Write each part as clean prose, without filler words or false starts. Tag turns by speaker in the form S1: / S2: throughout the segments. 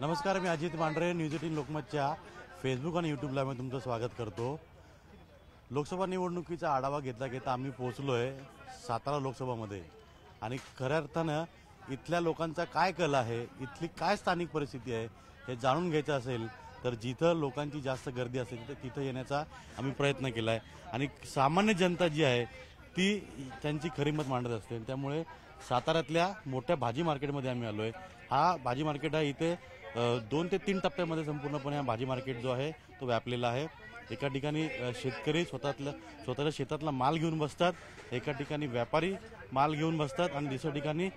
S1: नमस्कार, मी Ajit Mandhare news 18 लोकमतच्या Facebook आणि YouTube लाईव्हमध्ये तुमचं स्वागत करतो। लोकसभा निवडणुकीचा आढावा घेता आम्ही पोहोचलोय सातारा लोकसभामध्ये आणि खऱ्या अर्थानं इथल्या लोकांचा काय कल आहे, इथली काय स्थानिक परिस्थिती आहे हे जाणून घ्यायचं असेल तर जिथं लोकांची जास्त गर्दी असेल तर तिथं येण्याचा आम्ही प्रयत्न केलाय आणि सामान्य जनता जी आहे ती त्यांची खरी मत मांडत असते। त्यामुळे साताऱ्यातल्या मोठ्या भाजी मार्केटमध्ये आम्ही आलोय। हा भाजी मार्केट आहे, इथे 2 ते 3 टप्प्यामध्ये संपूर्णपणे हा भाजी मार्केट जो आहे तो व्यापलेला आहे। एका ठिकाणी शेतकरी स्वतःच्या शेतातला माल घेऊन बसतात, एका ठिकाणी व्यापारी माल घेऊन बसतात आणि दुसऱ्या ठिकाणी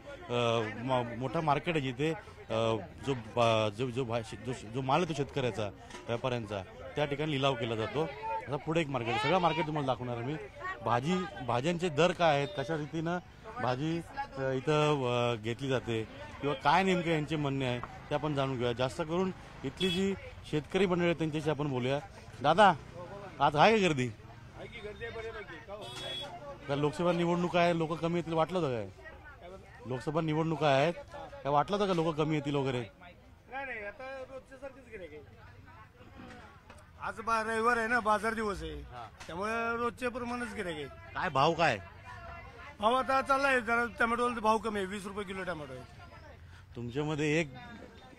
S1: मोठा मार्केट आहे जिथे जो माल आहे तो शेतकऱ्याचा व्यापाऱ्यांचा त्या ठिकाणी लिलाव केला जातो। आता पुढे एक मार्केट, सगळं मार्केट तुम्हाला दाखवणार मी। भाज्यांचे दर काय आहेत, कशा रीतीनं भाजी इथं घेतली जाते किंवा काय नेमकं यांचे म्हणणे आहे ते आपण जाणून घेऊया। जास्त करून इथली जी शेतकरी मंडळी आहेत त्यांच्याशी आपण बोलूया। दादा, आज आहे का गर्दी? लोकसभा निवडणूक आहे, लोक कमी येतील वाटलं होतं काय? लोकसभा निवडणुका आहेत काय वाटलं होतं का लोक कमी येतील वगैरे?
S2: नाही, आता रोजच्या सारखीच गिऱ्हाईक आहे। आज रविवार आहे ना, बाजार दिवस आहे, त्यामुळे रोजच्या प्रमाणेच गिऱ्हाईक आहे।
S1: काय भाव काय?
S2: भाव आता चाललाय जरा, टोमॅटोला भाव कमी आहे, 20 रुपये किलो टोमॅटो आहे।
S1: तुमच्यामध्ये एक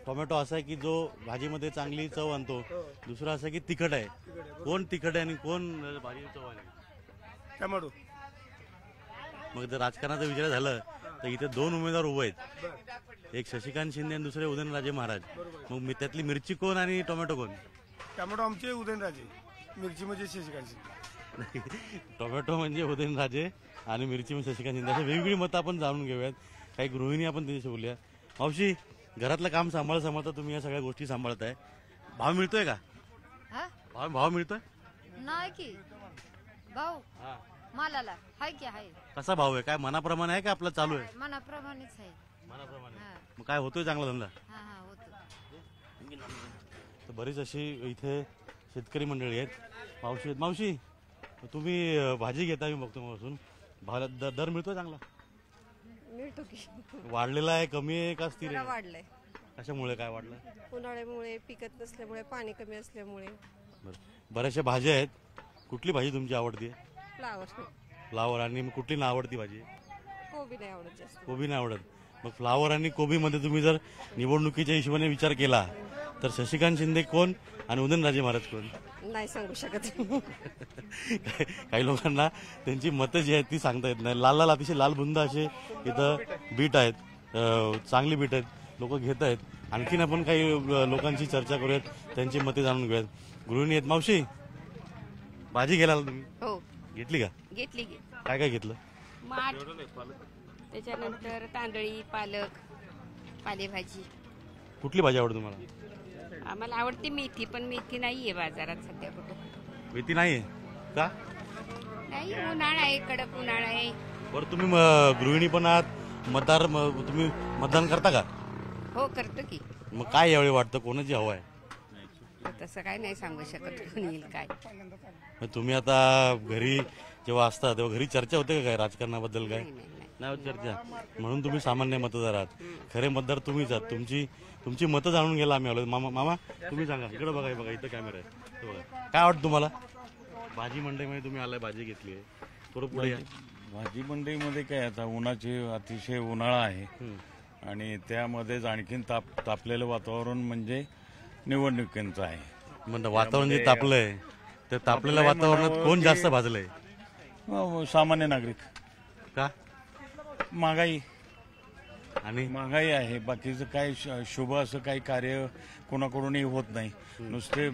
S1: टोमॅटो असा आहे की जो भाजीमध्ये चांगली चव आणतो, दुसरा असा की तिखट आहे। कोण तिखट आहे आणि कोण भाजी चव आहे?
S2: टोमॅटो।
S1: मग जर राजकारणाचा विचार झालं तर इथे 2 उमेदवार उभे आहेत, एक शशिकांत शिंदे आणि दुसरे उदयनराजे महाराज। मग मी त्यातली मिरची कोण आणि टोमॅटो कोण?
S2: टोमॅटो आमचे उदयनराजे, मिरची म्हणजे शशिकांत शिंदे।
S1: टोमॅटो म्हणजे उदयनराजे आणि मिरची म्हणजे शशिकांत शिंदे। अशी वेगवेगळी मतं आपण जाणून घेऊयात। काही गृहिणी आपण त्याच्याशी बोलूया। मावशी, घरातलं काम सांभाळता तुम्ही या सगळ्या गोष्टी सांभाळताय, भाव मिळतोय का? भाव मिळतोय
S3: नाही की भाऊ मालाला हाय की हाय?
S1: कसा भाव आहे? काय मनाप्रमाणे आहे का आपलं चालू आहे?
S3: मनाप्रमाणेच आहे।
S1: मनाप्रमाणे। मग काय होतोय चांगला धंदा?
S3: होतो।
S1: तर बरीच अशी इथे शेतकरी मंडळी आहेत। मावशी तुम्ही भाजी घेता, मी बघतो मग दर मिळतोय चांगला?
S4: मिळतो की।
S1: वाढलेला आहे, कमी आहे का स्थिर आहे?
S4: वाढलंय।
S1: कशामुळे काय वाढलं?
S4: उन्हाळ्यामुळे, पिकत नसल्यामुळे, पाणी कमी असल्यामुळे।
S1: बऱ्याचशा भाज्या आहेत, कुठली भाजी तुमची आवडती?
S4: फ्लावर।
S1: आणि मग कुठली नाही आवडती भाजी?
S4: कोबी नाही आवडत जास्त।
S1: कोबी नाही आवडत। मग फ्लावर आणि कोबी मध्ये तुम्ही जर निवडणुकीच्या हिशोबाने विचार केला तर शशिकांत शिंदे कोण आणि उदयनराजे महाराज कोण?
S4: नाही सांगू शकत।
S1: काही लोकांना त्यांची मतं जी आहेत ती सांगता येत नाही। लाल अतिशय लाल बुंद असे इथं बीट आहेत, चांगली बीट आहेत, लोक घेत आहेत। आणखीन आपण काही लोकांची चर्चा करूयात, त्यांची मते जाणून घेऊयात। गृहिणी आहेत। मावशी, भाजी घ्यायला तुम्ही?
S5: हो,
S1: घेतली का?
S5: घेतली.
S1: काय काय घेतलं?
S5: माठ, त्याच्यानंतर तांदळी, पालक, पालेभाजी।
S1: कुठली भाजी आवडते तुम्हाला?
S5: आम्हाला आवडते मेथी, पण मेथी नाहीये बाजारात सध्या कुठं।
S1: मेथी नाहीये का?
S5: नाही, उन्हाळा आहे, कडक उन्हाळा आहे।
S1: बरं, तुम्ही गृहिणी पण आहात, तुम्ही मतदान करता का?
S5: हो, करतो की।
S1: मग काय यावेळी वाटतं, कोणाची हवा आहे?
S5: तसं काय नाही सांगू शकत कोण येईल काय।
S1: मग तुम्ही आता घरी जेव्हा असता तेव्हा घरी चर्चा होते का काय राजकारणाबद्दल? काय नाही होत चर्चा, म्हणून तुम्ही सामान्य मतदार आहात। खरे मतदार तुम्हीच आहात। तुमची मतं जाणून घ्यायला आम्ही आलो। मामा तुम्ही सांगा, इकडे बघा, इथं कॅमेरा आहे, बघा काय वाटतं तुम्हाला? भाजी मंडईमध्ये तुम्ही आलाय, भाजी घेतली आहे, थोडं पुढे।
S6: भाजी मंडईमध्ये काय, आता उन्हाची अतिशय उन्हाळा आहे आणि त्यामध्येच आणखीन तापलेलं वातावरण म्हणजे निवडणुकींचं आहे।
S1: म्हणजे वातावरण जे तापलंय त्या तापलेल्या वातावरणात कोण जास्त भाजलंय?
S6: सामान्य नागरिक।
S1: का?
S6: महागाई
S1: आणि
S6: आहे, बाकीचं काय शुभ असं काही कार्य कोणाकडूनही होत नाही। नुसते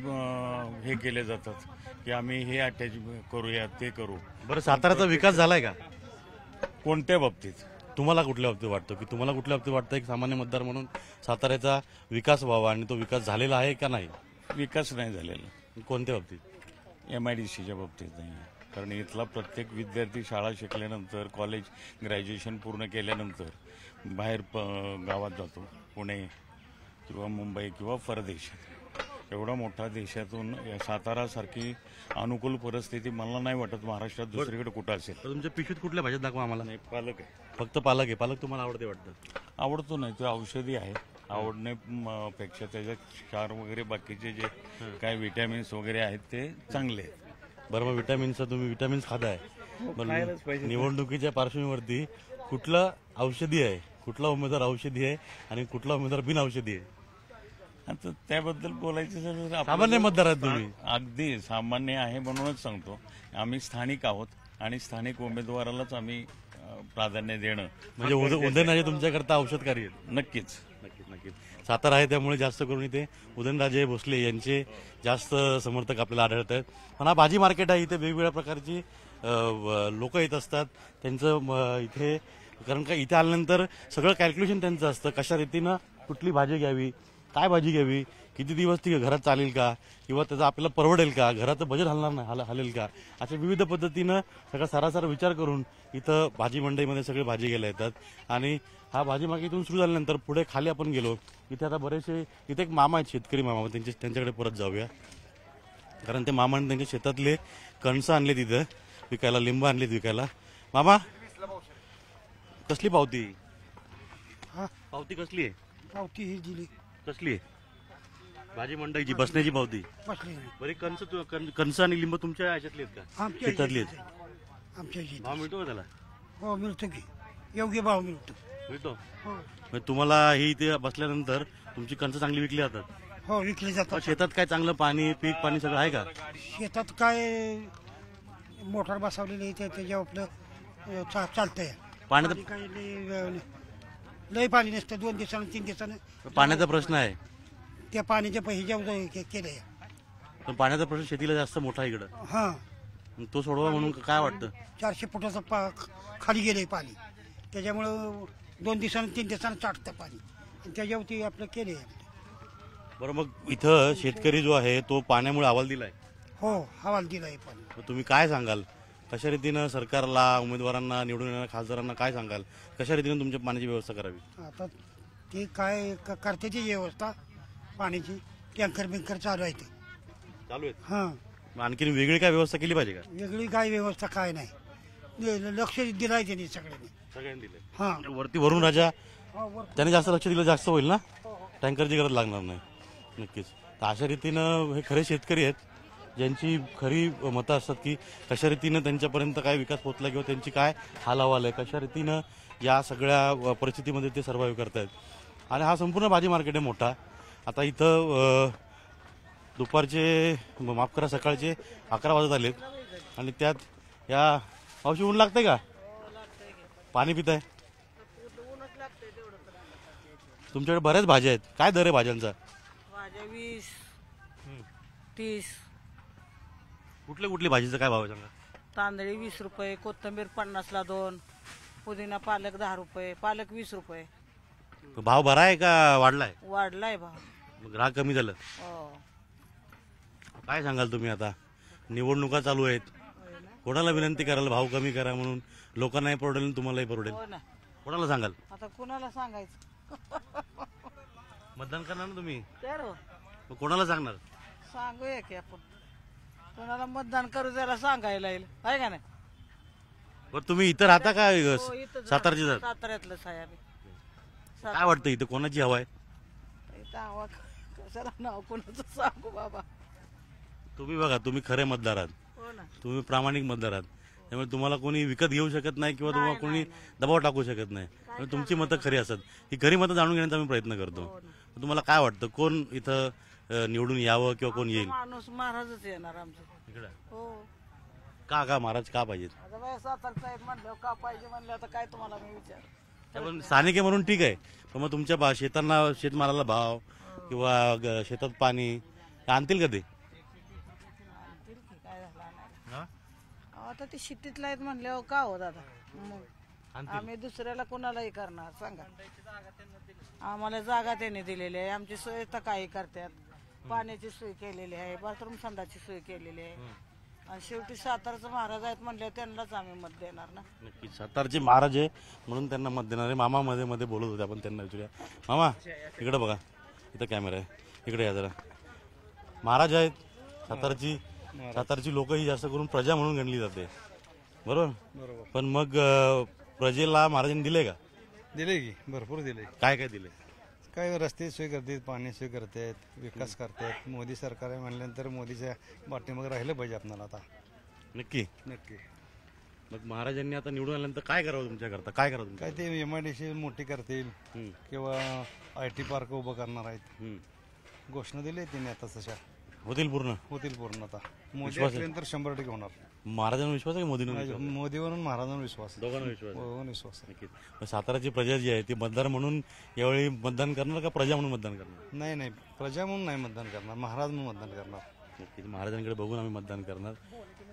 S6: हे केले जातात की आम्ही हे अटॅच करूया, ते करू।
S1: बरं, साताऱ्याचा विकास झालाय का?
S6: कोणत्या बाबतीत?
S1: तुम्हाला कुठल्या बाबतीत वाटतं की तुम्हाला कुठल्या बाबतीत वाटतं एक सामान्य मतदार म्हणून साताऱ्याचा विकास व्हावा आणि तो विकास झालेला आहे का नाही?
S6: विकास नाही झालेला।
S1: कोणत्या बाबतीत?
S6: MIDCच्या बाबतीत नाही, कारण इथला प्रत्येक विद्यार्थी शाळा शिकल्यानंतर, कॉलेज ग्रॅज्युएशन पूर्ण केल्यानंतर बाहेर गावात जातो, पुणे किंवा मुंबई किंवा परदेशात। एवढा मोठा देशातून सातारासारखी अनुकूल परिस्थिती मला नाही वाटत महाराष्ट्रात दुसरीकडे कुठं असेल।
S1: तुमच्या पिशवीत कुठल्या भाज्या दाखवा आम्हाला?
S6: नाही, पालक आहे।
S1: फक्त पालक आहे? पालक तुम्हाला आवडते वाटतं?
S6: आवडतो नाही, तो औषधी आहे। आवडणे पेक्षा त्याच्यात क्षार वगैरे बाकीचे जे काय विटॅमिन्स वगैरे आहेत ते चांगले आहेत.
S1: बरं, मग विटॅमिनचं तुम्ही विटॅमिन्स खाताय, पण
S6: खायलाच पाहिजे.
S1: निवडणुकीच्या पार्श्वभूमीवरती कुठलं औषधी आहे, कुठला उमेदवार औषधी आहे आणि कुठला उमेदवार बिन औषधी आहे?
S6: आता त्याबद्दल बोलायचं झालं तर आपलं-
S1: सामान्य मतदार आहेत तुम्ही.
S6: अगदी सामान्य आहे म्हणूनच सांगतो. आम्ही स्थानिक आहोत आणि स्थानिक उमेदवारालाच आम्ही प्राधान्य देणं
S1: म्हणजे उदयनराजे तुमच्याकरता औषधकारी आहेत.
S6: नक्कीच.
S1: नक्कीच. सातारा आहे त्यामुळे जास्त करून इथे उदयनराजे भोसले यांचे जास्त समर्थक आपल्याला आढळत आहेत. पण हा भाजी मार्केट आहे, इथे वेगवेगळ्या प्रकारची लोक येत असतात. त्यांचं इथे कारण का इथे आल्यानंतर सगळं कॅल्क्युलेशन त्यांचं असतं, कशा रीतीनं कुठली भाजी घ्यावी, काय भाजी घ्यावी, किती दिवस ती घरात चालेल का, किंवा त्याचं आपल्याला परवडेल का, घराचं बजेट हलणार नाही हलेल का, अशा विविध पद्धतीनं सगळा सारासार विचार करून इथं भाजी मंडईमध्ये सगळे भाजी घ्यायला येतात. आणि हा भाजी मार्केट इथून सुरू झाल्यानंतर पुढे खाली आपण गेलो, इथे आता बरेचसे इथे एक मामा आहेत, शेतकरी मामा, त्यांच्याकडे परत जाऊया. कारण ते मामाने त्यांच्या शेतातले कणसं आणले तिथं विकायला, लिंब आणलेत विकायला. मामा, कसली पावती? पावती कसली आहे?
S2: पावती ही दिली
S1: कसली आहे? भाजी मंडईची बसण्याची पावती. बरी कणसं आणि लिंब तुमच्या ह्याच्यातली आहेत का? शेतातली आहेत.
S2: आमच्या
S1: भाव मिळतो का त्याला?
S2: हो मिळतो की, योग्य भाव मिळतो.
S1: मिळतो. तुम्हाला ही इथे बसल्यानंतर तुमची कणसं चांगली विकली जातात?
S2: हो विकले जातात.
S1: शेतात काय चांगलं पाणी, पीक पाणी सगळं आहे का?
S2: शेतात काय मोटार बसवलेली आहे त्याच्या आपलं चालतंय.
S1: पाण्याचं
S2: काही लय पाणी नसतं, 2 दिवसानं 3 दिवसानं
S1: पाण्याचा प्रश्न आहे.
S2: त्या पाण्याच्या पैसे केले.
S1: पण पाण्याचा प्रश्न शेतीला जास्त मोठा आहे इकडं.
S2: हा,
S1: तो सोडवा म्हणून काय वाटतं?
S2: 400 फुटाचं खाली गेलंय पाणी, त्याच्यामुळं 2 दिवसानं 3 दिवसानं चाटतं पाणी, आणि त्याच्यावरती आपलं केले.
S1: बरं, मग इथं शेतकरी जो आहे तो पाण्यामुळे अहवाल दिलाय.
S2: हो, हवाल दिलाय पाणी.
S1: मग तुम्ही काय सांगाल, कशा रीतीनं सरकारला, उमेदवारांना, निवडून येणाऱ्या खासदारांना काय सांगाल, कशा रीतीनं तुमच्या पाण्याची व्यवस्था करावी?
S2: आता ते काय करते ती व्यवस्था पाण्याची, टँकर बिंकर चालू आहे ते
S1: चालू आहेत.
S2: हां,
S1: आणखी वेगळी काय व्यवस्था केली पाहिजे का?
S2: वेगळी काय व्यवस्था काय नाही, लक्ष दिलंय त्यांनी सगळ्यांनी.
S1: सगळ्यांनी दिले.
S2: हां,
S1: वरती वरून राजा
S2: वर
S1: त्याने जास्त लक्ष दिलं जास्त होईल ना, टँकरची गरज लागणार नाही. नक्कीच. तर अशा रीतीनं हे खरे शेतकरी आहेत, ज्यांची खरी मतं असतात की कशा रीतीनं त्यांच्यापर्यंत काय विकास पोहोचला किंवा त्यांची काय हाल हवाल आहे, कशा रीतीनं या सगळ्या परिस्थितीमध्ये ते सर्व्हाइव्ह करतायत. आणि हा संपूर्ण भाजी मार्केट आहे मोठा. आता इथं दुपारचे माफ करा सकाळचे 11 वाजत आलेत आणि त्यात या पावशी ऊन लागतंय का? पाणी पिताय? तुमच्याकडे बऱ्याच भाज्या आहेत, काय दर आहे भाज्यांचा?
S7: भाज्या 20, 30.
S1: कुठली भाजीचा काय भाव आहे सांगा?
S7: तांदळी 20 रुपये, कोथिंबीर 50ला 2, पुदिना पालक 10 रुपये, पालक 20 रुपये.
S1: भाव बरा आहे का वाढलाय?
S7: वाढलाय भाव.
S1: मग ग्राहक कमी झालं.
S7: हो.
S1: काय सांगाल तुम्ही? आता निवडणुका चालू आहेत, कोणाला विनंती कराल भाव कमी करा म्हणून? लोकांनाही परवडेल, तुम्हालाही परवडेल.
S7: हो ना,
S1: कोणाला सांगाल?
S7: आता कुणाला सांगायचं?
S1: मतदान करणार ना तुम्ही,
S7: तर हो,
S1: मग कोणाला सांगणार?
S7: सांगूया की आपण, कोणाला मतदान करू द्यायला सांगायला येईल, आहे का नाही?
S1: बरं, तुम्ही इथं राहता का?
S7: हो, इथं
S1: सातारची जात.
S7: साताऱ्यातलं साहेब.
S1: काय वाटतं इथं कोणाची हवा आहे?
S7: इथं आवा कशाला नाव कोणाचं सांगू बाबा.
S1: तुम्ही बघा, तुम्ही खरे मतदार आहात,
S7: हो ना.
S1: तुम्ही प्रामाणिक मतदार आहात, त्यामुळे तुम्हाला कोणी विकत घेऊ शकत नाही किंवा तुम्हाला कोणी दबाव टाकू शकत नाही. त्यामुळे तुमची मतं खरी असतात. ही खरी मतं जाणून घेण्याचा आम्ही प्रयत्न करतो. तुम्हाला काय वाटतं, कोण इथं निवडून यावं किंवा कोण येईल?
S7: माणूस महाराजच येणार आमचं.
S1: इकडं
S7: हो.
S1: का महाराज का पाहिजेत?
S7: आता बाय सातारचा आहेत म्हणलं, का पाहिजे म्हणलं, आता काय तुम्हाला मी विचार.
S1: पण स्थानिक आहे म्हणून ठीक आहे, पण मग तुमच्या शेतांना, शेतमालाला भाव किंवा शेतात पाणी हे आणतील का ते?
S7: आणतील की, काय झालं नाही. आता ते शिट्टीतला आहेत म्हणल्यावर का हो दादा, मग आम्ही दुसऱ्याला कोणालाही करणार सांगा? आम्हाला जागा त्यांनी दिलेली आहे, आमची सोय तर काही करतात, पाण्याची सोय केलेली आहे, बाथरूम संडाची सोय केलेली आहे, आणि शेवटी सातारचं महाराज आहेत म्हणल्यावर त्यांनाच आम्ही मत देणार ना.
S1: नक्की सातारचे महाराज आहे म्हणून त्यांना मत देणार आहे. मामा मध्ये मध्ये बोलत होते, आपण त्यांना विचारूया. मामा इकडे बघा, इथं कॅमेरा आहे, इकडे या जरा. महाराज आहेत सातारची लोक ही जास्त करून प्रजा म्हणून गणली जाते, बरोबर? पण मग प्रजेला महाराजांनी दिले का?
S8: दिले की भरपूर दिले.
S1: काय काय दिले?
S8: काय रस्ते सोय करतात, पाणी सोय करतात, विकास करतात. मोदी सरकार आहे म्हणल्यानंतर मोदीच्या पाठीमागे राहिलं पाहिजे आपल्याला आता.
S1: नक्की.
S8: नक्की.
S1: मग महाराजांनी आता निवडून आल्यानंतर काय करावं तुमच्याकरता, काय करावं
S8: काय
S1: तुमच्या
S8: ते MIDC मोठी करतील किंवा IT पार्क उभं करणार आहेत. घोषणा दिली आहे त्यांनी आता तशा.
S1: होतील पूर्ण?
S8: होतील पूर्ण आता. मोदी
S1: विश्वास आहे?
S8: असल्यानंतर 100% होणार.
S1: महाराजांवर विश्वास आहे की मोदींवर विश्वास?
S8: मोदीवरून महाराजांवर विश्वास आहे.
S1: दोघांना विश्वास आहे?
S8: हो, विश्वास आहे.
S1: नक्कीच. मग साताराची प्रजा जी आहे ती मतदार म्हणून यावेळी मतदान करणार का प्रजा म्हणून मतदान करणार?
S8: नाही नाही, प्रजा म्हणून नाही मतदान करणार, महाराज म्हणून मतदान करणार.
S1: नक्कीच महाराजांकडे बघून आम्ही मतदान करणार.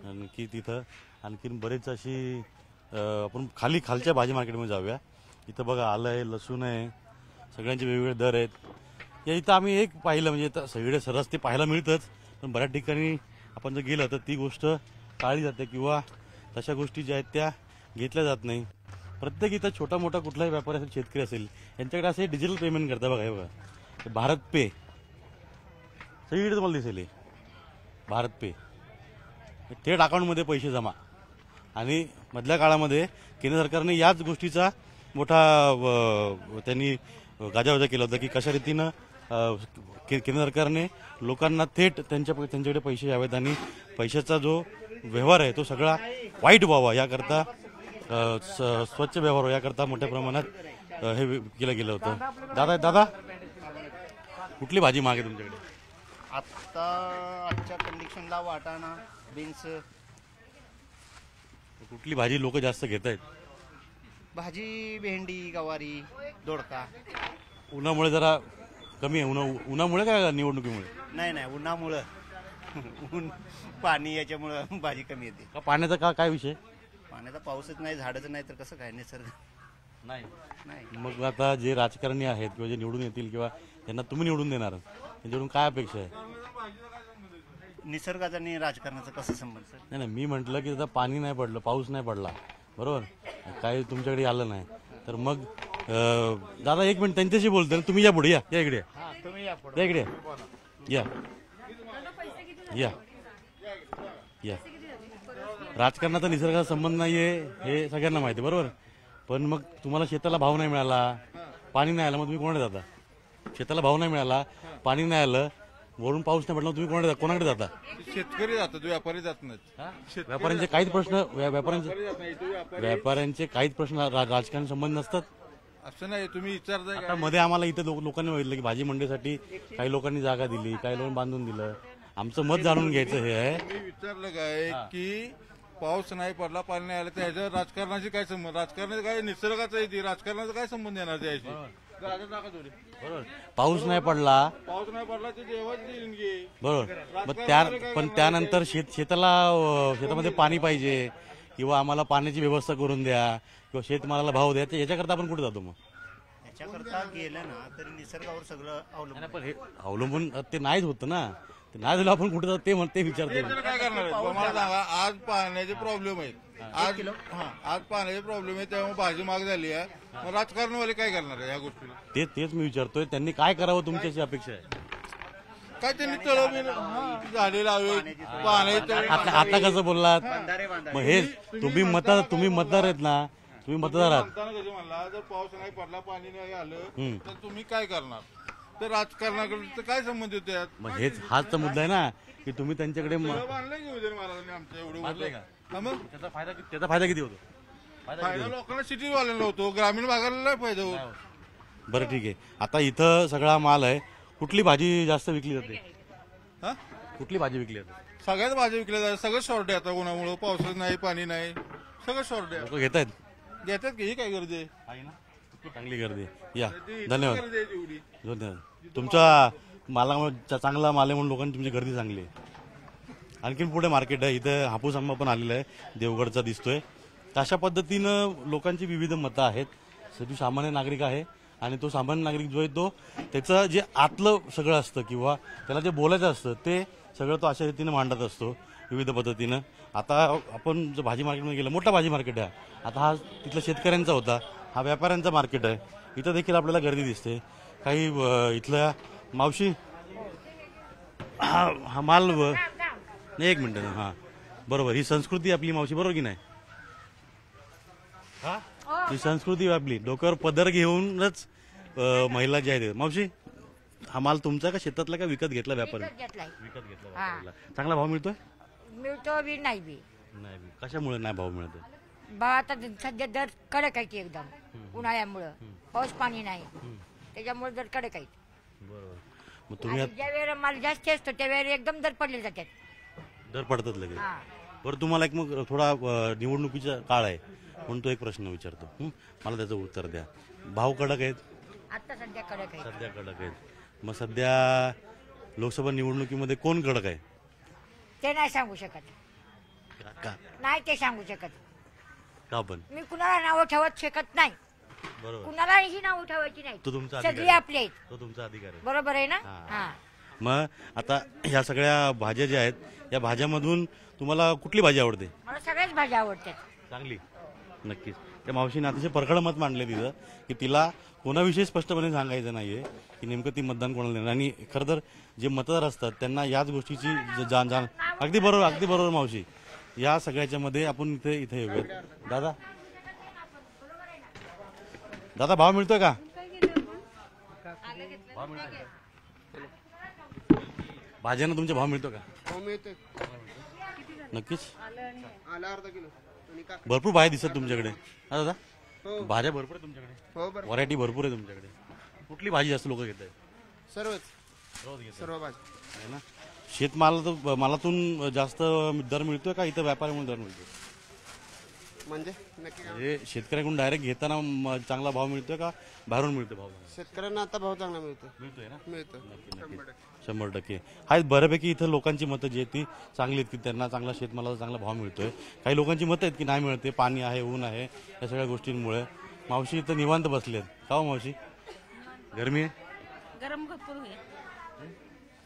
S1: आणखी तिथं आणखीन बरेच अशी आपण खालच्या भाजी मार्केटमध्ये जाऊया. इथं बघा आलं आहे, लसूण आहे, सगळ्यांचे वेगवेगळे दर आहेत. या इथं आम्ही एक पाहिलं म्हणजे इथं सगळे सरस ते पाहायला मिळतंच, पण बऱ्याच ठिकाणी आपण जर गेलं तर ती गोष्ट टाळली जाते किंवा तशा गोष्टी ज्या आहेत त्या घेतल्या जात नाही. प्रत्येक इथं छोटा मोठा कुठलाही व्यापारी असेल, शेतकरी असेल, यांच्याकडे असे डिजिटल पेमेंट करता बघा. हे बघा भारत पे, सगळीकडे तुम्हाला दिसेल हे भारत पे. थेट अकाउंटमध्ये पैसे जमा. आणि मधल्या काळामध्ये केंद्र सरकारने याच गोष्टीचा मोठा त्यांनी गाजावाजा केला होता की कशा रीतीनं केंद्र सरकारने लोकांना थेट त्यांच्याकडे पैसे यावेत आणि पैशाचा जो व्यवहार आहे तो सगळा वाईट व्हावा याकरता, स्वच्छ व्यवहार व्हावा याकरता मोठ्या प्रमाणात हे केलं गेलं होतं. दादा कुठली भाजी महाग आहे तुमच्याकडे
S9: आत्ता? आजच्या कंडिशनला वाटाणा, बीन्स.
S1: कुठली भाजी लोक जास्त घेत आहेत?
S9: भाजी भेंडी, गवारी, दोडका.
S1: उन्हामुळे जरा कमी आहे. उन्हामुळे काय निवडणुकीमुळे?
S9: नाही उन्हामुळं ऊन पाणी याच्यामुळं भाजी कमी येते.
S1: का पाण्याचा काय विषय?
S9: पाण्याचा पाऊसच नाही, झाडच नाही तर कसं काय निसर्ग
S1: नाही.
S9: नाही.
S1: मग आता जे राजकारणी आहेत किंवा जे निवडून येतील किंवा त्यांना तुम्ही निवडून देणार त्यांच्याकडून काय अपेक्षा आहे?
S9: निसर्गाचा आणि राजकारणाचा कसं संबंध सर?
S1: नाही मी म्हटलं की आता पाणी नाही पडलं, पाऊस नाही पडला, बरोबर, काही तुमच्याकडे आलं नाही तर मग दादा एक मिनिट त्यांच्याशी बोलतो. तुम्ही या पुढे, या इकडे, या इकडे, या. राजकारणाचा निसर्गाचा संबंध नाहीये हे सगळ्यांना माहिती आहे, बरोबर. पण मग तुम्हाला शेताला भाव नाही मिळाला, पाणी नाही आलं, मग तुम्ही कोणाकडे जाता? शेताला भाव नाही मिळाला, पाणी नाही आलं, वरून पाऊस नाही पडला, तुम्ही कोणाकडे जाता?
S10: शेतकरी जातात, व्यापारी जात नाहीत.
S1: व्यापाऱ्यांचे काहीच प्रश्न व्यापाऱ्यांचे काहीच प्रश्न राजकारण संबंध नसतात.
S10: असं नाही, तुम्ही विचारताय
S1: आता मध्ये आम्हाला इथे लोकांनी बघितलं की भाजी मंडईसाठी काही लोकांनी जागा दिली, काही लोकांनी बांधून दिलं. आमचं मत जाणून घ्यायचं हे आहे.
S10: मी विचारलं काय की पाऊस नाही पडला, पाणी नाही आलं, तर ह्याच्या राजकारणाशी काय संबंध? राजकारणाचं काय, निसर्गाचा येते, राजकारणाचा काय संबंध येणार त्याशी?
S1: बरोबर. पाऊस नाही पडला
S10: ते देवाची देणगी.
S1: बरोबर. मग पण त्यानंतर शेतामध्ये पाणी पाहिजे किंवा आम्हाला पाण्याची व्यवस्था करून द्या किंवा शेतमालाला भाव द्या, याच्याकरता आपण कुठे जातो? मग
S9: याच्याकरता गेलं ना तरी निसर्गावर सगळं अवलंबून.
S1: पण हे अवलंबून ते नाहीच होतं ना, ते नाही झालं आपण कुठे जातो ते विचारतो.
S10: काय करणार आहे? मला सांगा, आज पाण्याचे प्रॉब्लेम आहेत, आज पाण्याचे प्रॉब्लेम आहे, त्यामुळे भाजी महाग झाली आहे. मग राजकारणवाले काय करणार आहे या गोष्टीला?
S1: तेच मी विचारतोय, त्यांनी काय करावं तुमच्याशी अपेक्षा आहे?
S10: काय त्यांनी तळबिल झाले लावे, पाण्याचे.
S1: आता कसं बोललात? मग हे तुम्ही मतदार आहेत ना, तुम्ही मतदार आहात.
S10: म्हणला जर पाऊस नाही पडला, पाणी नाही आलं तर तुम्ही काय करणार? तर राजकारणाकडे काय संबंध येतो यात?
S1: मग हाच तर मुद्दा आहे ना की तुम्ही त्यांच्याकडे
S10: बांधलं घेऊ दे महाराजांनी आमच्या एवढं. मग
S1: त्याचा फायदा किती होतो?
S10: फायदा लोकांना सिटीवाल्यांना होतो, ग्रामीण भागाला नाही फायदा होतो.
S1: बरं ठीक आहे. आता इथं सगळा माल आहे, कुठली भाजी जास्त विकली जाते? कुठली भाजी विकली जाते?
S10: सगळ्याच भाज्या विकल्या जातात, सगळं शॉर्ट आहे आता. उन्हामुळे पावसाचं नाही, पाणी नाही, सगळं शॉर्ट आहे.
S1: लोक घेतात
S10: की ही काय गर्दी
S1: आहे ना, चांगली गर्दी. या, धन्यवाद.
S10: एवढी
S1: धन्यवाद. तुमच्या मालामुळे चांगला माल आहे म्हणून लोकांची तुमची गर्दी चांगली आहे. आणखीन पुढे मार्केट आहे, इथं हापूस आंबा पण आलेला आहे, देवगडचा दिसतोय. अशा पद्धतीनं लोकांची विविध मतं आहेत. जो सामान्य नागरिक आहे आणि तो सामान्य नागरिक जो आहे तो त्याचं जे आतलं सगळं असतं किंवा त्याला जे बोलायचं असतं ते सगळं तो अशा रीतीनं मांडत असतो विविध पद्धतीनं. आता आपण जो भाजी मार्केटमध्ये गेलो, मोठा भाजी मार्केट आहे. आता हा तिथला शेतकऱ्यांचा होता, हा व्यापाऱ्यांचा मार्केट आहे. इथं देखील आपल्याला गर्दी दिसते. काही इथल्या मावशी हा माल नाही, एक मिनिट, हां बरोबर, ही संस्कृती आपली मावशी, बरोबर की नाही? ही संस्कृती आपली, डोक्यावर पदर घेऊनच महिला ज्या आहेत. मावशी, हा माल तुमचा का शेतातला का विकत घेतला व्यापारी?
S5: घेतलाय
S1: विकत घेतला व्यापाऱ्याला. चांगला भाव मिळतोय?
S5: मिळतो बी नाही बी
S1: नाही, कशामुळे नाही भाव मिळतोय?
S5: बा आता सध्या दर कडक आहे की एकदम उन्हाळ्यामुळं पाऊस पाणी नाही त्याच्यामुळे दर कडक आहे.
S1: बरोबर. मग तुम्ही
S5: आणि ज्या वेळेला माल जास्त असतो त्या वेळेला एकदम दर पडले जातात.
S1: दर पडतात लगेच.
S5: हा.
S1: बरं, तुम्हाला एक मग थोडा निवडणुकीचा काळ आहे म्हणून तो एक प्रश्न विचारतो. मला त्याचं उत्तर द्या. भाव कडक आहेत?
S5: आता सध्या कडक आहे.
S1: सध्या कडक आहेत. मग सध्या लोकसभा निवडणुकीमध्ये कोण कडक आहे?
S5: ते नाही सांगू शकत.
S1: का?
S5: नाही ते सांगू शकत.
S1: का पण?
S5: मी कुणाला नावं ठेवत शकत नाही.
S1: बरोबर.
S5: कुणालाही नावं ठेवायची नाही.
S1: तो तुमचा
S5: सगळी
S1: अधिकार आहे.
S5: आपली आहेत.
S1: तो तुमचा अधिकार आहे.
S5: बरोबर आहे ना?
S1: हा.
S5: हा.
S1: मग आता ह्या सगळ्या भाज्या ज्या आहेत या भाज्यामधून तुम्हाला कुठली भाजी आवडते?
S5: मला सगळ्याच भाज्या आवडतात.
S1: चांगली. नक्कीच. त्या मावशीने अतिशय परखड मत मांडले तिथं की तिला कोणाविषयी स्पष्टपणे सांगायचं नाहीये की नेमकं ती मतदान कोणाला देणार. आणि खरं तर जे मतदार असतात त्यांना याच गोष्टीची जाण अगदी बरोबर मावशी. या सगळ्याच्या मध्ये आपण इथे येऊयात. दादा भाव मिळतोय का? भाज्यांना तुमचा भाव मिळतो का? नक्कीच. भरपूर भाज्या दिसत तुमच्याकडे. हा दादा, भाज्या भरपूर आहे तुमच्याकडे, व्हरायटी भरपूर आहे तुमच्याकडे. कुठली भाजी जास्त लोक घेत आहेत?
S2: सर्व भाजी
S1: आहे ना. मालातून जास्त दर मिळतोय का इथं व्यापाऱ्यामुळे दर मिळतोय?
S2: म्हणजे नक्की
S1: म्हणजे शेतकऱ्याकडून डायरेक्ट घेताना चांगला भाव मिळतोय का बाहेरून मिळतोय भाव?
S2: शेतकऱ्यांना आता भाव चांगला
S1: मिळतोय ना.
S2: मिळतो.
S1: 100% आहेत. बऱ्यापैकी इथं लोकांची मतं जी आहेत ती चांगली आहेत की त्यांना चांगला शेतमालाचा चांगला भाव मिळतोय. काही लोकांची मतं आहेत की नाही मिळते, पाणी आहे, ऊन आहे, या सगळ्या गोष्टींमुळे. मावशी इथं निवांत बसले आहेत का हो मावशी? गरमी आहे?
S7: गरम भरपूर आहे,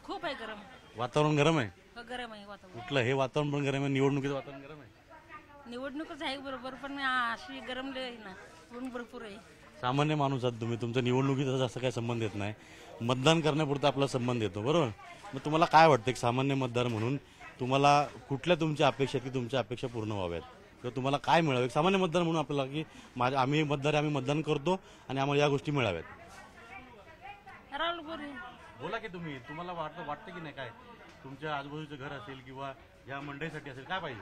S7: खूप आहे गरम.
S1: वातावरण गरम आहे?
S7: गरम आहे वातावरण.
S1: कुठलं हे वातावरण पण गरम आहे? निवडणुकीचं वातावरण गरम आहे?
S7: निवडणूकच आहे बरोबर, पण अशी गरमले आहे ना, ऊन भरपूर आहे.
S1: सामान्य माणूस आहात तुम्ही, तुमचा निवडणुकीचा जास्त काही संबंध येत नाही, मतदान करण्यापुरता आपला संबंध येतो, बरोबर? मग तुम्हाला काय वाटतं एक सामान्य मतदार म्हणून तुम्हाला कुठल्या तुमच्या अपेक्षा की तुमच्या अपेक्षा पूर्ण व्हाव्यात किंवा तुम्हाला काय मिळावं? एक सामान्य मतदार म्हणून आपल्याला की आम्ही मतदार, आम्ही मतदान करतो आणि आम्हाला या गोष्टी मिळाव्यात.
S7: राहुल गोरे.
S1: बोला की तुम्ही, तुम्हाला वाटतं की नाही काय तुमच्या आजूबाजूचं घर असेल किंवा या मंडईसाठी असेल काय पाहिजे?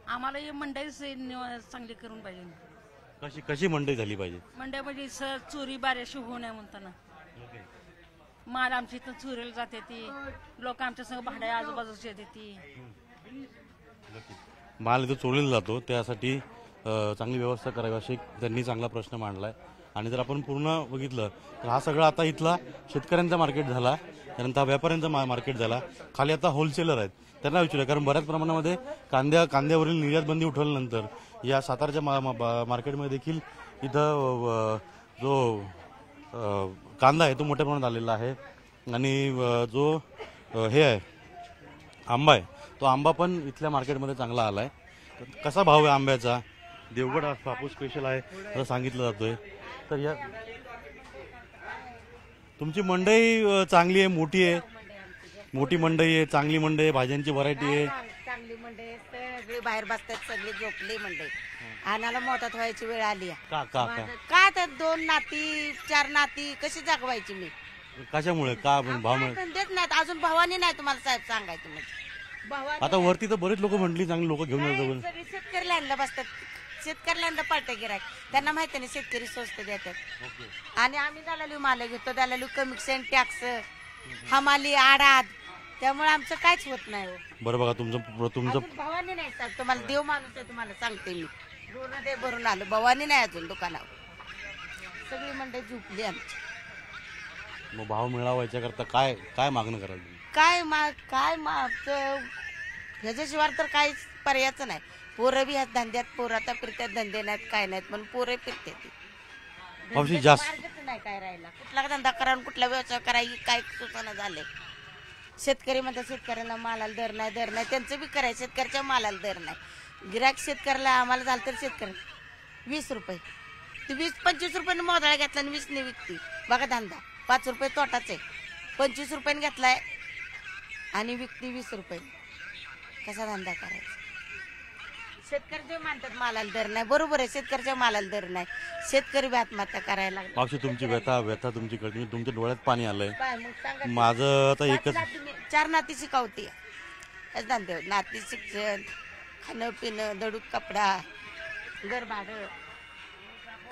S7: आम्हाला हे मंडई चांगली करून पाहिजे.
S1: कशी मंडई झाली पाहिजे?
S7: मंडईमध्ये चोरी बाऱ्याशी होऊ नये म्हणताना. माल आमच्या इथं चोरीला जाते ती, लोक आमच्या संग भाड्या आजूबाजूची येते ती.
S1: माल इथं चोरलेला जातो, त्यासाठी चांगली व्यवस्था करावी अशी त्यांनी चांगला प्रश्न मांडलाय. आणि जर आपण पूर्ण बघितलं तर हा सगळा आता इथला शेतकऱ्यांचा मार्केट झाला, त्यानंतर हा व्यापाऱ्यांचा मार्केट झाला, खाली आता होलसेलर आहेत त्यांना विचारूया. कारण बऱ्याच प्रमाणामध्ये कांद्यावरील निर्यात बंदी उठवल्यानंतर या सातारच्या मार्केटमध्ये देखील इथं जो कांदा आहे तो मोठ्या प्रमाणात आलेला आहे. आणि जो हे आहे आंबा आहे तो आंबा पण इथल्या मार्केटमध्ये चांगला आला आहे. कसा भाव आहे आंब्याचा? देवगड हापूस स्पेशल आहे असं सांगितलं जातोय. तर या तुमची मंडई चांगली आहे, मोठी आहे, मोठी मंडई आहे, चांगली मंडई आहे, भाज्यांची व्हरायटी आहे.
S11: चांगली मंडई सगळी बाहेर बसतात, सगळी झोपली मंडई. आणायला मोठात व्हायची वेळ आली
S1: का
S11: काय तर 2 नाती 4 नाती कशी जागवायची मी?
S1: कशामुळे? का भाव मिळत
S11: देत नाहीत अजून, भावानी नाही तुम्हाला साहेब सांगायचं म्हणजे.
S1: आता वरती तर बरेच लोक म्हटली चांगली लोक घेऊन येतात.
S11: सगळी शेतकरी लाईनला बसतात, शेतकरी लाईनला पाट्या गिरायक, त्यांना माहिती नाही शेतकरी स्वस्त देतात. आणि आम्ही दलाली माल घेतो, दलाली कमिशन टॅक्स हमाली आडाद, त्यामुळे आमचं काहीच होत नाही.
S1: बरं बघा तुमचं
S11: भावानी नाही साहेब, तुम्हाला देव माणूस आहे, तुम्हाला सांगते मी. दोन दे भरून आलो, भावानी नाही अजून दुकानावर, सगळी मंडई झोपली आमची.
S1: मग भाव मिळावा याच्याकरता काय काय मागणं कराल तुम्ही?
S11: काय ह्याच्याशिवाय तर काहीच पर्यायच नाही. पोरं बी ह्याच धंद्यात, पोरं आता फिरत्यात, धंदे नाहीत काय नाहीत, पण पोरं फिरते ती
S1: जास्त
S11: नाही काय राहिला. कुठला धंदा करा, कुठला व्यवसाय करायची काय सुचना झाले. शेतकरी म्हणतात शेतकऱ्याला मालाला दर नाही, त्यांचं बी करायचं, शेतकऱ्याच्या मालाला दर नाही. गिराक शेतकऱ्याला आम्हाला झालं तर शेतकरी 20 रुपये, ती 20-25 रुपयाने मोदळा घेतला आणि 20 ने विकती. बघा धंदा 5 रुपये तोटाच आहे. 25 रुपयाने घेतलाय आणि विकती 20 रुपये. कसा धंदा करायचा? शेतकरी मानतात मालाला दर नाही, बरोबर आहे, शेतकऱ्याच्या मालाला दर नाही, शेतकरी बी आत्महत्या करायला लागले.
S1: मावशी तुमची व्यथा तुमची कळते, तुमच्या डोळ्यात पाणी आलंय.
S11: काय मग सांगा.
S1: माझं आता एकच
S11: 4 नाती शिकवते, नाती शिक्षण, खाणं पिणं, दडूक कपडा, घर भाडं,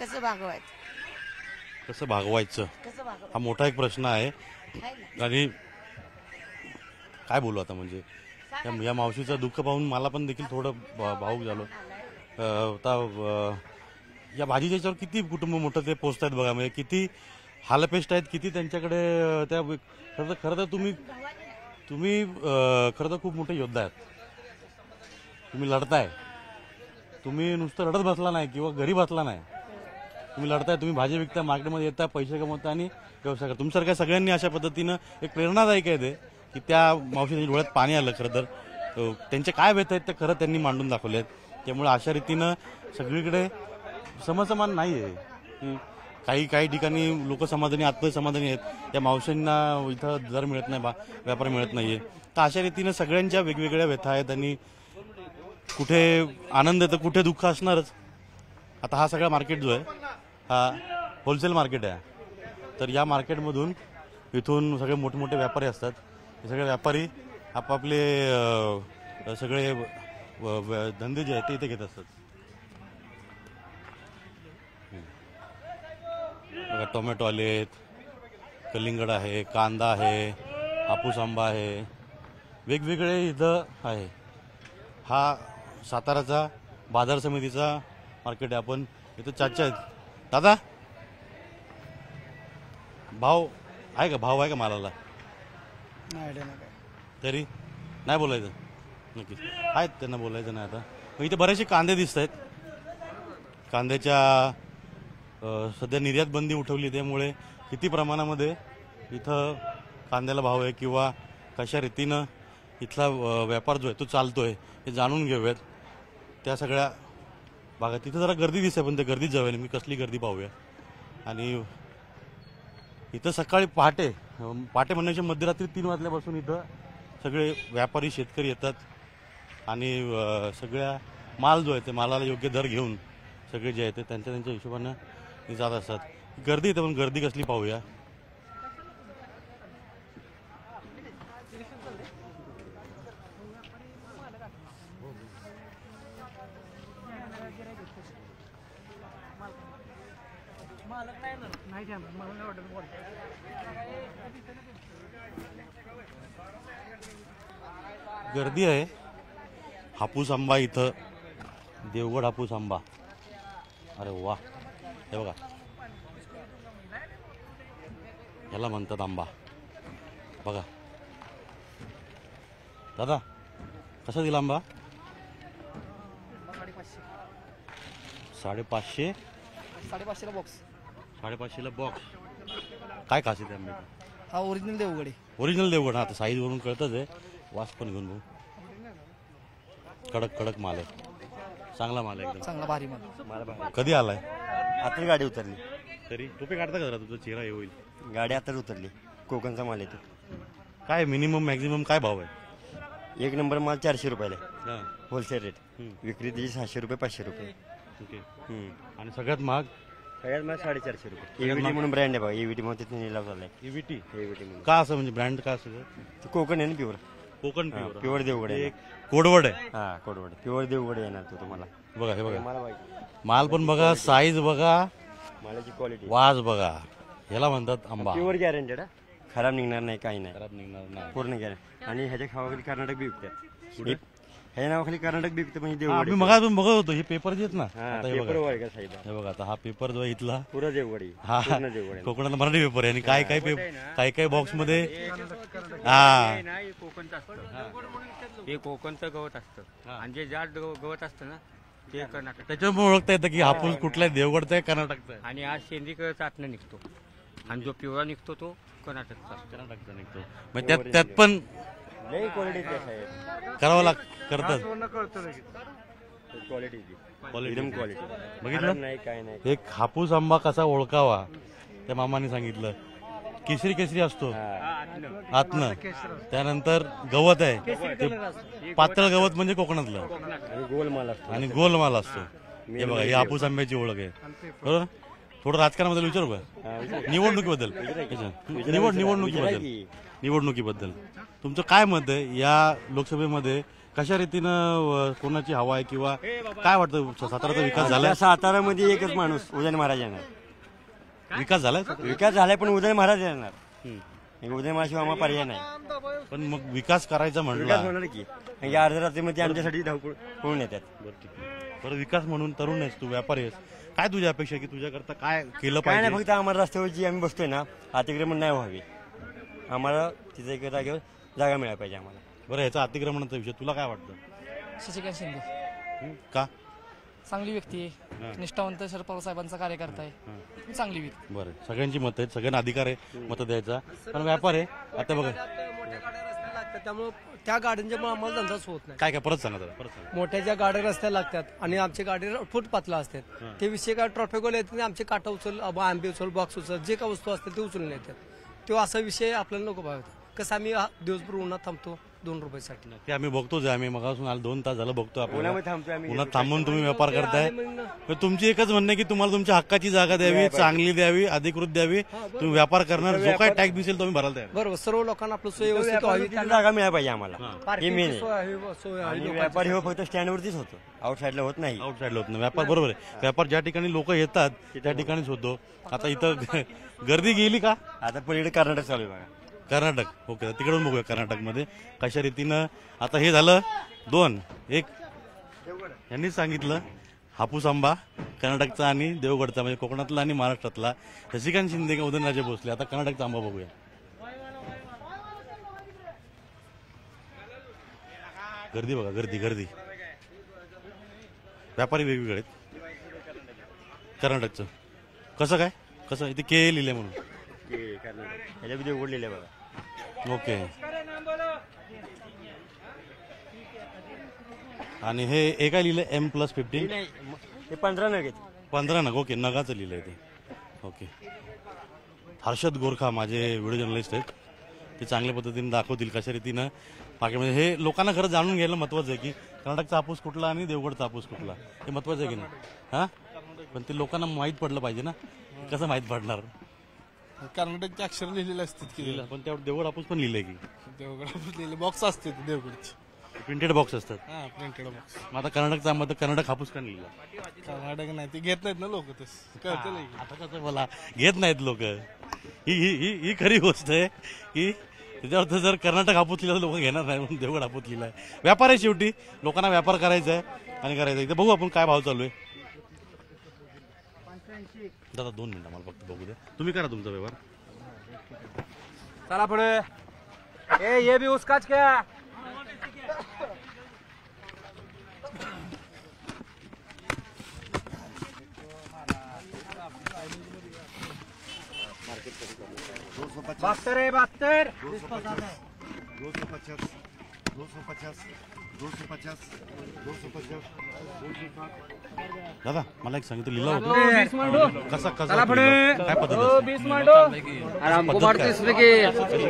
S11: कसं भागवायचं
S1: कसं भागवायचं
S11: कसं भागवायचं
S1: हा मोठा एक प्रश्न आहे.
S11: आहे ना?
S1: आणि काय बोलू आता म्हणजे या मावशीचं दुःख पाहून मला पण देखील थोडं भावूक झालो. आता या भाजीच्या याच्यावर किती कुटुंब मोठं ते पोचतायत बघा, म्हणजे किती हालपेष्ट आहेत, किती त्यांच्याकडे त्या खरं तर तुम्ही खरं तर खूप मोठे योद्धा आहेत. तुम्ही लढताय, तुम्ही नुसतं रडत बसला नाही किंवा घरी बसला नाही, तुम्ही लढताय, तुम्ही भाजी विकता, मार्केटमध्ये येता, पैसे कमवता आणि व्यवसाय करता. तुमच्यासारख्या सगळ्यांनी अशा पद्धतीनं एक प्रेरणादायक आहे ते, की त्या मावशीच्या डोळ्यात पाणी आलं. खरं तर त्यांचे काय व्यथ आहेत ते खरं त्यांनी मांडून दाखवले आहेत. त्यामुळे अशा रीतीनं सगळीकडे समसमान नाही आहे. काही ठिकाणी लोक समाधानी, आत्मसमाधानी आहेत, त्या मावशींना इथं दर मिळत नाही, व्यापार मिळत नाहीये. तर अशा रीतीनं सगळ्यांच्या वेगवेगळ्या व्यथा आहेत आणि कुठे आनंद आहे तर कुठे दुःख असणारच. आता हा सगळा मार्केट जो आहे हा होलसेल मार्केट आहे. तर या मार्केटमधून इथून सगळे मोठमोठे व्यापारी असतात. हे सगळे व्यापारी आपापले सगळे धंदे जे आहेत ते इथे घेत असतात. बघा टोमॅटो आलेत, कलिंगड आहे, कांदा आहे, हापूस आंबा आहे, वेगवेगळे इथं आहे. हा साताराचा बाजार समितीचा मार्केट आहे. आपण इथं चाचा आहेत. दादा भाव आहे का मालाला? तरी नाही बोलायचं, नक्कीच आहेत, त्यांना बोलायचं नाही. आता इथे बरेचसे कांदे दिसत आहेत. कांद्याच्या सध्या निर्यात बंदी उठवली, त्यामुळे किती प्रमाणामध्ये इथं कांद्याला भाव आहे किंवा कशा रीतीनं इथला व्यापार जो आहे तो चालतोय हे जाणून घेऊयात. त्या सगळ्या भागात तिथं जरा गर्दी दिसते, पण त्या गर्दीत जाऊया, मी कसली गर्दी पाहूया. आणि इथं सकाळी पहाटे म्हणण्याच्या मध्यरात्री 3 वाजल्यापासून इथं सगळे व्यापारी शेतकरी येतात आणि सगळ्या माल जो आहे ते मालाला योग्य दर घेऊन सगळे जे आहे ते त्यांच्या हिशोबानं जात असतात. गर्दी येते, पण गर्दी कसली पाहूया. गर्दी आहे. हापूस आंबा इथं, देवगड हापूस आंबा, अरे वा, हे बघा, याला म्हणतात आंबा. बघा दादा, कसा दिला आंबा? 550.
S12: 550ला बॉक्स.
S1: 550ला बॉक्स. काय खासियत आहे आंब्याची?
S12: हा ओरिजिनल देवगड आहे.
S1: ओरिजिनल देवगड. हा, साईज वरून कळतच आहे. वास पण घेऊन भाऊ, कडक माल आहे, चांगला माल आहे, एकदम
S12: चांगला भारी माल.
S1: कधी आलाय?
S9: आता गाडी उतरली.
S1: तरी टोपी काढता का जरा, तुझा चेहरा हे होईल.
S9: गाडी आता उतरली. कोकणचा माल येतो.
S1: काय मिनिमम मॅक्झिमम काय भाव आहे?
S9: 1 नंबर माल 400 रुपयाला
S1: हा,
S9: होलसेल रेट. विक्री त्याची 600 रुपये 500 रुपये.
S1: ओके. आणि सगळ्यात महाग?
S9: सगळ्यात माल 450 रुपये. एव्हीटी म्हणून ब्रँड आहे बघा, एव्हीटी म्हणून तिथे निलाव झालाय.
S1: EVT
S9: म्हणून
S1: का असं, म्हणजे ब्रँड का असं?
S9: ते कोकण आहे ना, प्युअर.
S1: कोकण
S9: प्युअर देवगड आहे.
S1: कोडवड आहे.
S9: हा, कोडवड प्युअर देवगड येणार तो तुम्हाला.
S1: बघा, हे बघा
S9: मला
S1: माल पण बघा, साईज बघा,
S9: मालाची क्वालिटी,
S1: वाज बघा. ह्याला म्हणतात आंबा.
S9: Pure guaranteed. खराब निघणार नाही, काही नाही,
S1: खराब निघणार नाही,
S9: पूर्ण गॅरंटी. आणि ह्याच्या खावाखाली कर्नाटक बी विकतात. ह्या नावाखाली कर्नाटक बी विकतं म्हणजे देवगड.
S1: मी मग बघत होतो हे पेपर जे आहेत ना, आता हे
S9: पेपर
S1: बघा,
S9: वर्ग साहेब.
S1: हे बघा, आता हा पेपर जो आहे इथला
S9: पुरा देवगडी.
S1: हा
S9: पूर्ण देवगड आहे.
S1: कोकणातला मराठी पेपर आहे. आणि काय बॉक्स मध्ये हा
S13: कोकणचं असतं, हे कोकणचं गवत असतं आणि जे जाड गवत असतं ना ते कर्नाटक.
S1: त्याच्यामुळे ओळखता येतं की हापूस कुठल्या देवगडचा आहे, कर्नाटकचा आहे.
S13: आणि आज सेंद्रिय चाटणं निघतो आणि जो पिवळा निघतो तो कर्नाटकचा
S1: निघतो. मग त्यात पण
S9: लई क्वालिटी आहे.
S1: करावं करतात.
S9: क्वालिटी एकदम क्वालिटी.
S1: बघितलं
S9: नाही, काय नाही.
S1: एक हापूस आंबा कसा ओळखावा त्या मामाने सांगितलं. केसरी असतो. आतनं त्यानंतर गवत आहे ते पातळ गवत म्हणजे कोकणातलं आणि गोल माल असतो. हे बघा ही हापूस आंब्याची ओळख आहे बरोबर. थोडं राजकारणाबद्दल विचारू का, निवडणुकीबद्दल निवडणुकीबद्दल तुमचं काय मत आहे या लोकसभेमध्ये, कशा रीतीनं कोणाची हवा आहे किंवा काय वाटतं साताराचा विकास झालाय?
S9: सातारामध्ये एकच माणूस उदयन महाराज येणार.
S1: विकास
S9: झालाय पण उदयन महाराज येणार. उदयन महाराज आम्हाला पर्याय नाही.
S1: पण मग विकास करायचा
S9: विकास
S1: म्हणलं
S9: होणार की अर्ध्या रात्रीमध्ये आमच्यासाठी धावपळ होऊन येतात.
S1: बरं विकास म्हणून तरुण आहेस तू, व्यापारी आहेस, काय तुझी अपेक्षा की तुझ्याकरता काय केलं
S9: काय
S1: पाहिजे?
S9: नाही, फक्त आम्हाला रस्त्यावरची आम्ही बसतोय ना अतिक्रमण नाही व्हावे. आम्हाला तिथे एक जागेवर जागा मिळायला पाहिजे आम्हाला.
S1: बरं याचा अतिक्रमणाचा विषय तुला काय वाटतं?
S12: शशिकांत शिंदे
S1: का?
S12: चांगली व्यक्ती आहे, निष्ठावंत शरद पवार साहेबांचा कार्यकर्ता आहे, चांगली व्यक्ती.
S1: बरं सगळ्यांची मतं आहेत, सगळ्यांना अधिकार आहे मत द्यायचा, पण व्यापार आहे. आता बघा
S14: त्यामुळे त्या गाड्यांच्यामुळे आम्हाला धंदाच होत नाही.
S1: काय काय परत सांगा परत सांगा.
S14: मोठ्या ज्या गाड्या रस्त्याला लागतात आणि आमच्या गाडी फुटपाथला असतात ते विषय काय ट्रॉफिकवाले येतात आमचे काटा उचल, आंबे उचल, बॉक्स उचल, जे काय वस्तू असतात ते उचलून येतात. तो असा विषय आपल्याला नको पाहिजे. कसं आम्ही दिवसभर उन्हात थांबतो 2 रुपयासाठी.
S1: ते आम्ही बघतोच, आम्ही मगापासून आले 2 तास झालं बघतो आपण
S9: उन्हामध्ये थांबतोय आम्ही.
S1: उन्हात थांबून तुम्ही व्यापार करताय. पण तुमची एकच म्हणणं आहे की तुम्हाला तुमच्या हक्काची जागा द्यावी, चांगली द्यावी, अधिकृत द्यावी. तुम्ही व्यापार करणार, जो काय टॅक्स दिसेल तुम्ही भरायला तयार.
S14: बरोबर, सर्व लोकांना आपलं सोय व्यवस्थित व्हावी,
S9: जागा मिळायला पाहिजे आम्हाला. हे मेन आहे.
S14: सोय
S9: आणि व्यापार हे फक्त स्टँडवरतीच होतो, आउटसाईडला होत नाही.
S1: आउटसाईडला होत नाही व्यापार. बरोबर आहे, व्यापार ज्या ठिकाणी लोक येतात त्या ठिकाणीच होतो. आता इथं गर्दी गेली का?
S9: आता पलीकडे कर्नाटक चालू आहे बघा.
S1: कर्नाटक, ओके तिकडून बघूया कर्नाटकमध्ये कशा रीतीनं. आता हे झालं 2, 1 यांनीच सांगितलं हापूस आंबा कर्नाटकचा आणि देवगडचा म्हणजे कोकणातला आणि महाराष्ट्रातला. शशिकांत शिंदे का उदयनराजे भोसले. आता कर्नाटकचा आंबा बघूया. गर्दी बघा, गर्दी. व्यापारी वेगवेगळे आहेत. कर्नाटकचं कसं काय, कसं इथे के लिहिले म्हणून
S9: ह्याच्या व्हिडिओ उघडलेले बघा.
S1: ओके. आणि हे काय लिहिलंय M+15?
S9: हे 15 नग आहेत.
S1: 15 नग. ओके, नगाचं लिहिलंय ते. ओके. हर्षद गोरखा माझे व्हिडिओ जर्नलिस्ट आहेत, ते चांगल्या पद्धतीने दाखवतील कशा रीतीनं पाकिस्तान. हे लोकांना खरं जाणून घ्यायला महत्वाचं आहे की कर्नाटकचा हापूस कुठला आणि देवगडचा हापूस कुठला, हे महत्वाचं आहे की नाही. हा पण ते लोकांना माहीत पडलं पाहिजे ना. कसं माहीत पडणार?
S15: कर्नाटकचे अक्षर लिहिलेले असतात की,
S1: पण त्यावर देवगड हापूस पण लिहिलंय की.
S15: देवगड हापूस लिहिले बॉक्स असते देवगडचे,
S1: प्रिंटेड बॉक्स असतात.
S15: हा प्रिंटेड बॉक्स.
S1: मग आता कर्नाटकचा आंबा तर कर्नाटक हापूस का लिहिला?
S15: कर्नाटक नाही, ते घेत नाहीत ना लोक. कळतं
S1: आता कसं मला घेत नाहीत लोक. ही खरी गोष्ट आहे की त्याच्यावर जर कर्नाटक हापूस लिहिला तर लोक घेणार नाही, म्हणून देवगड हापूस लिहिलाय. व्यापार आहे शेवटी, लोकांना व्यापार करायचा आहे आणि करायचा आहे. बघू आपण काय भाव चालू आहे. दादा 2 मिनिटं मला फक्त बघू द्या, तुम्ही करा तुमचा व्यवहार.
S12: चला पुढे. ये भी उसकाच क्या?
S16: बहत्तर 250
S1: दादा मला एक सांगितलं लिहिला होता कसा कसा काय पद्धत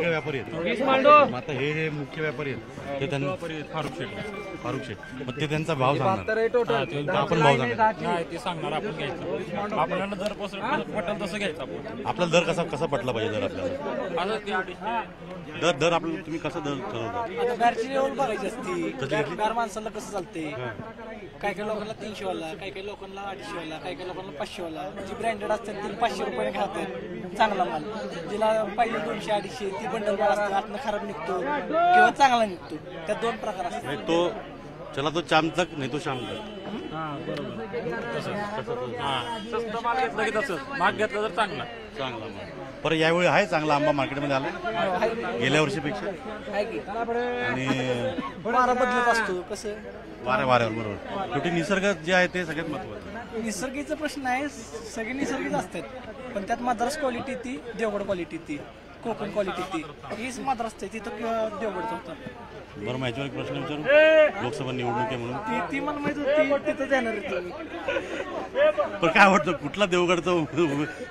S1: व्यापारी आहेत. मग आता हे मुख्य व्यापारी आहेत ते त्यांना फारुख शेठ मग ते त्यांचा भाव सांगणार, आपण भाव सांगणार. आपल्याला दर कसा पटला पाहिजे? दर आपल्याला दर आपल्याला तुम्ही कसा दर ठरवता?
S14: बघायची असती गार माणसाला कसं चालते. काही काही लोकांना 300 वाला, काही काही लोकांना 250 वाला, काही काही लोकांना 500 वाला. जी ब्रँडेड असतात ती 500 रुपये खातात चांगला माल. जिला पाहिजे 200-250 ती बंडल माल असतात, आतनं खराब निघतो किंवा चांगला निघतो. त्यात 2 प्रकार असतात.
S1: तो चला तो चाम तक नाही तो शाम तक.
S13: माग घेतला तर चांगला
S1: बरं यावेळी आहे चांगला आंबा मार्केटमध्ये आला गेल्या वर्षीपेक्षा. आणि
S14: वारा बदलत असतो कसं
S1: वाऱ्यावर बरोबर. शेवटी निसर्ग जे आहे ते सगळ्यात महत्वाचं.
S14: निसर्गीचा प्रश्न आहे, सगळे निसर्गीच असतात पण त्यात मद्रास क्वालिटी ती, देवगड क्वालिटी ती. कोकण क्वालिटी ती हीच माद्रासचं आहे तिथं देवगडचं होतं.
S1: बरं मग याच्यावर एक प्रश्न विचारू, लोकसभा निवडणूक आहे म्हणून
S14: ती मला माहित होती तिथं जाणार होती.
S1: पण काय वाटतं कुठला देवगडचा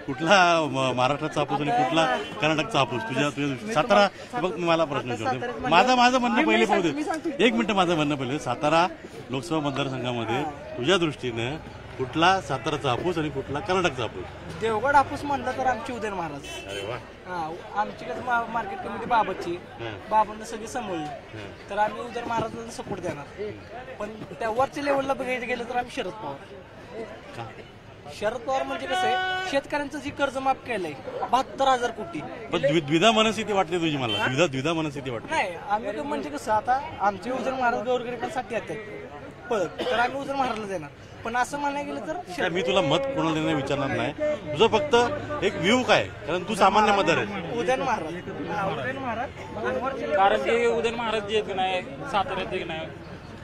S1: कुठला महाराष्ट्राचा हापूस आणि कुठला कर्नाटकचा हापूस तुझ्या सातारा बघ मला प्रश्न विचारतो माझं म्हणणं पहिले पाहू दे एक मिनिट माझं म्हणणं पहिले सातारा लोकसभा मतदारसंघामध्ये तुझ्या दृष्टीनं कुठला साताराचा हापूस आणि कुठला कर्नाटकचा हापूस
S14: देवगड हापूस म्हणलं तर आमची उदयन महाराज.
S1: अरे वा
S14: हा आमची कसं मार्केट कमिटी बाबाची बाबांना सगळी समोरली तर आम्ही उदयन महाराजांना सपोर्ट देणार. पण त्या वरच्या लेवलला बघायचं गेलं तर आम्ही शरद पवार. शरद पवार म्हणजे कसं आहे शेतकऱ्यांचं जी कर्ज माफ केलंय 72,000 कोटी.
S1: पण द्विधा मनस्थिती वाटते तुझी मला द्विधा मनस्थिती वाटते.
S14: नाही आम्ही म्हणजे कसं आता आमचे उदयन महाराज गोरगरिबांसाठी येतात पळत तर आम्ही उदयन महाराजला देणार. पण असं म्हणायला गेलं तर
S1: मी तुला मत कोणाला देणं विचारणार नाही तुझं फक्त एक व्ह्यू काय कारण तू सामान्य मतदार आहे.
S14: उदयन महाराज उदयन महाराज
S16: कारण की उदयन महाराज जे की नाही साताऱ्यात की नाही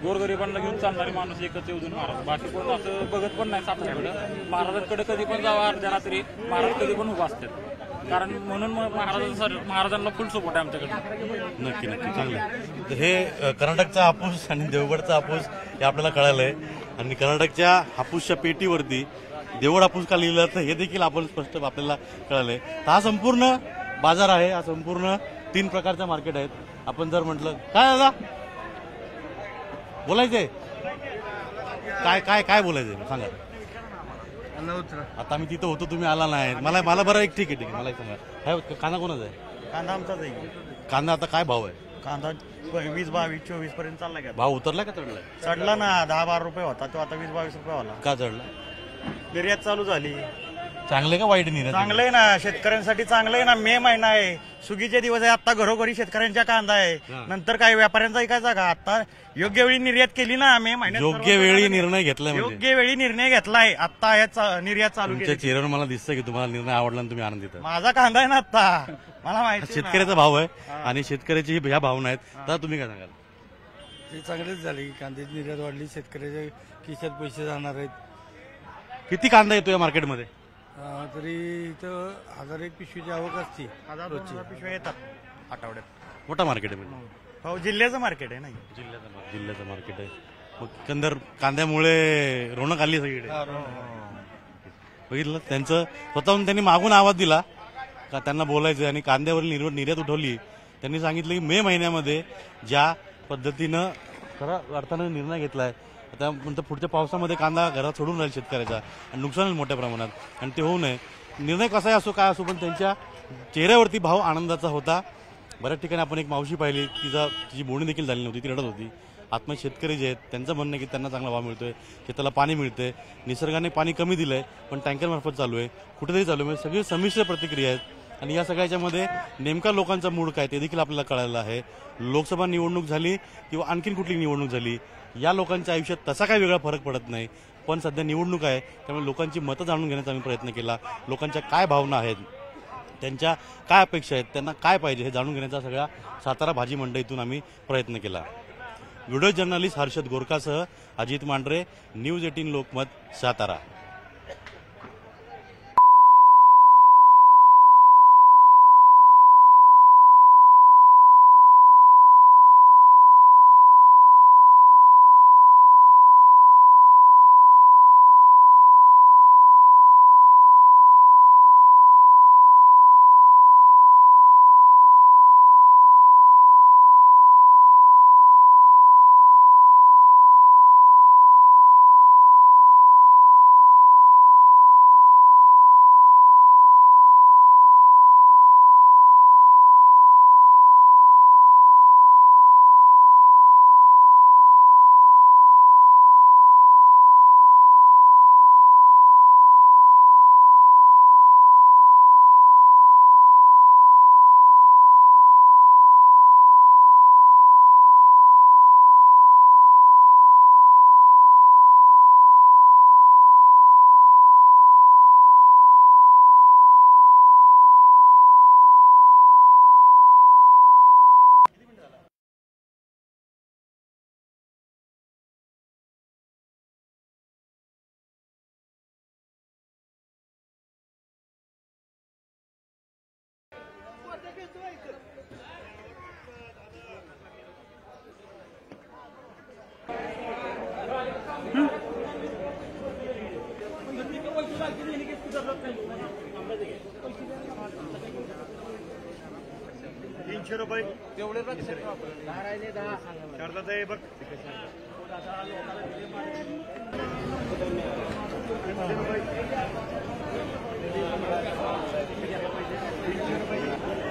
S16: गोरगरिबांना घेऊन चालणारे माणूस एकच आहे उदयन महाराज. बाकी कोण असं बघत पण नाही साताऱ्याकडे. महाराजांकडे कधी पण जावा अर्ध्या रात्री महाराज कधी पण उभा असतात. कारण म्हणून मग महाराजांना फुल सपोर्ट आहे आमच्याकडे.
S1: नक्की नक्की चांगलं. तर हे कर्नाटकचा हापूस आणि देवगडचा हापूस हे आपल्याला कळालंय आणि कर्नाटकच्या हापूसच्या पेटीवरती देवगड हापूस का लिहिलं तर हे देखील आपण स्पष्ट आपल्याला कळालंय. तर हा संपूर्ण बाजार आहे हा संपूर्ण 3 प्रकारच्या मार्केट आहेत. आपण जर म्हटलं काय दादा बोलायचंय काय काय काय बोलायचंय सांगा. आता आम्ही तिथं होतो तुम्ही आला नाही मला बरं एक ठीक आहे मला एक सांगा कांदा कोणाचा आहे.
S17: कांदा आमचाच आहे.
S1: कांदा आता काय भाव आहे.
S17: कांदा 20, 22, 24 पर्यंत चालला का.
S1: भाव उतरला का चढलाय.
S17: चढला ना 10-12 रुपये होता तो आता 20-22 रुपये होला.
S1: का चढला.
S17: निर्यात चालू झाली.
S1: चांगले का वाईट निर्यात.
S17: चांगलं आहे ना शेतकऱ्यांसाठी चांगलं आहे ना. मे महिना आहे सुगीचे दिवस आहे. आता घरोघरी शेतकऱ्यांच्या कांदा आहे नंतर काही व्यापाऱ्यांचा ऐकायचा का. आता योग्य वेळी निर्यात केली ना मे महिन्यात.
S1: योग्य वेळी निर्णय घेतलाय
S17: योग्य वेळी निर्णय घेतलाय. आता निर्यात चालू
S1: तुमच्या चेहऱ्यावर मला दिसतं की तुम्हाला निर्णय आवडला आणि तुम्ही आनंदित आहे.
S17: माझा कांदा आहे ना आता मला माहिती.
S1: शेतकऱ्याचा भाव आहे आणि शेतकऱ्याची ह्या भावना आहेत. तर तुम्ही काय सांगाल.
S8: ही चांगलीच झाली कांद्याची निर्यात वाढली शेतकऱ्याच्या खिशात पैसे जाणार आहेत.
S1: किती कांदा येतो या मार्केटमध्ये.
S8: तरी इथं 1001 पिशवीची आवक असते.
S17: 1000-1200 पिशव्या येतात आठवड्यात.
S1: मोठा मार्केट आहे म्हणजे.
S17: हो जिल्ह्याचं मार्केट आहे ना.
S1: जिल्ह्याचं मार्केट आहे. मग एकंदर कांद्यामुळे रोनक आली सगळीकडे. बघितलं त्यांचं स्वतःहून त्यांनी मागून आवाज दिला का त्यांना बोलायचं आणि कांद्यावरील निर्यात उठवली. त्यांनी सांगितलं की मे महिन्यामध्ये ज्या पद्धतीनं खऱ्या अर्थानं निर्णय घेतलाय आता म्हणतं पुढच्या पावसामध्ये कांदा घरात सोडून राहील शेतकऱ्याचा आणि नुकसान होईल मोठ्या प्रमाणात आणि ते होऊ नये. निर्णय कसाही असो काय असो पण त्यांच्या चेहऱ्यावरती भाव आनंदाचा होता. बऱ्याच ठिकाणी आपण एक मावशी पाहिली तिची बोलणी देखील झाली नव्हती ती रडत होती. आत्म शेतकरी जे आहेत त्यांचं म्हणणं आहे की त्यांना चांगला भाव मिळतोय शेताला पाणी मिळतंय निसर्गाने पाणी कमी दिलंय पण टँकरमार्फत चालू आहे कुठेतरी चालू आहे. सगळी संमिश्र प्रतिक्रिया आहेत आणि या सगळ्याच्यामध्ये नेमका लोकांचा मूड काय ते देखील आपल्याला कळायला आहे. लोकसभा निवडणूक झाली किंवा आणखीन कुठली निवडणूक झाली या लोकांच्या आयुष्यात तसा काही वेगळा फरक पडत नाही. पण सध्या निवडणूक आहे त्यामुळे लोकांची मतं जाणून घेण्याचा आम्ही प्रयत्न केला. लोकांच्या काय भावना आहेत त्यांच्या काय अपेक्षा आहेत त्यांना काय पाहिजे हे जाणून घेण्याचा सगळ्या सातारा भाजी मंडईतून आम्ही प्रयत्न केला. व्हिडिओ जर्नलिस्ट हर्षद गोरखासह अजित मांढरे न्यूज 18 लोकमत सातारा.
S17: ₹300 तेवढे करतात आहे बघ. ₹300